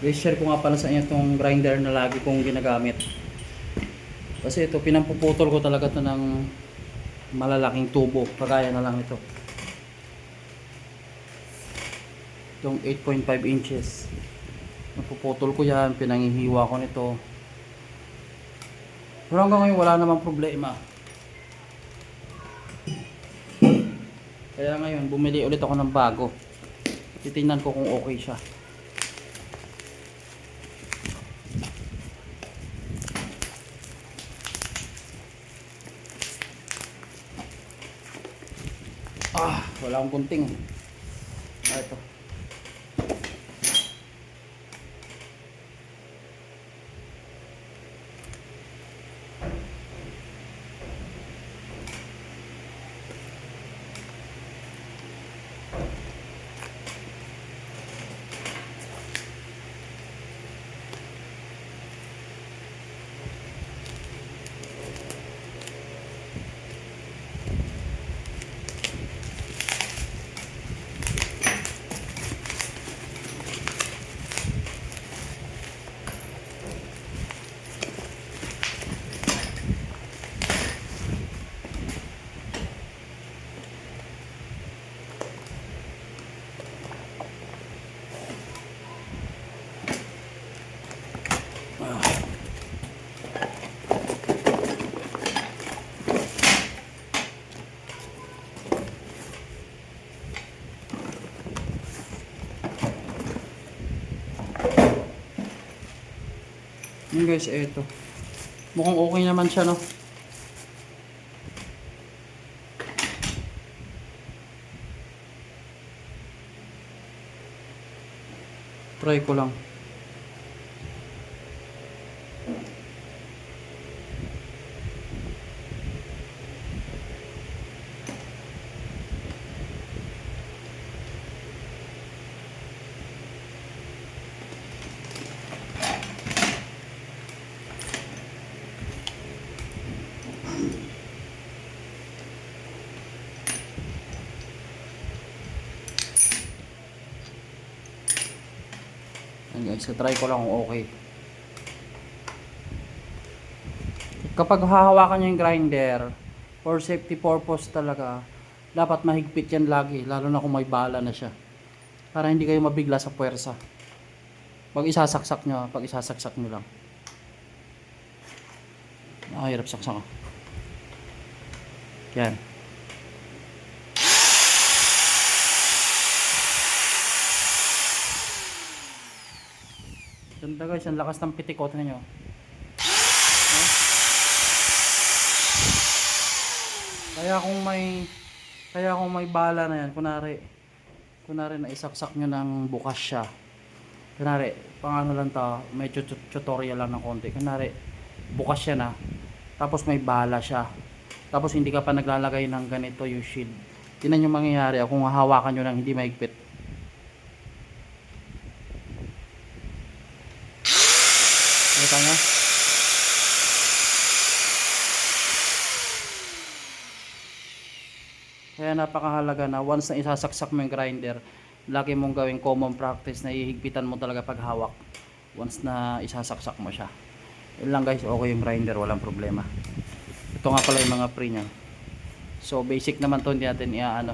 I-share ko nga pala sa inyo itong grinder na lagi kong ginagamit. Kasi ito, pinampuputol ko talaga ito ng malalaking tubo. Kagaya na lang ito. Itong 8.5 inches. Napuputol ko yan, pinanghihiwa ko nito. Pero hanggang ngayon wala namang problema. Kaya ngayon, bumili ulit ako ng bago. Titingnan ko kung okay siya. Wala akong gunting. Ito. Yun guys, ito. Mukhang okay naman siya, no? Try ko lang. Ayan guys, so try ko lang kung okay. Kapag hahawakan nyo yung grinder, for safety purpose talaga, dapat mahigpit yan lagi, lalo na kung may bala na siya. Para hindi kayo mabigla sa puwersa. Pag isasaksak nyo lang. Hirap saksak. Yan. Ganda guys, ang lakas ng pitikot ninyo. Kaya kung may bala na yan, kunari na isaksak nyo ng bukas siya. Kunari, pang ano lang to, may tutorial lang ng konti. Kunari, bukas siya na, tapos may bala siya. Tapos hindi ka pa naglalagay ng ganito yung shield. Tingnan yung mangyayari kung hahawakan nyo lang hindi mahigpit. Kita nyo? Kaya napakahalaga na once na isasaksak mo yung grinder, lagi mong gawing common practice na ihigpitan mo talaga pag hawak. Once na isasaksak mo siya. Yun lang guys, okay yung grinder, walang problema. Ito nga pala yung mga pre niya. So basic naman to, hindi natin iaano.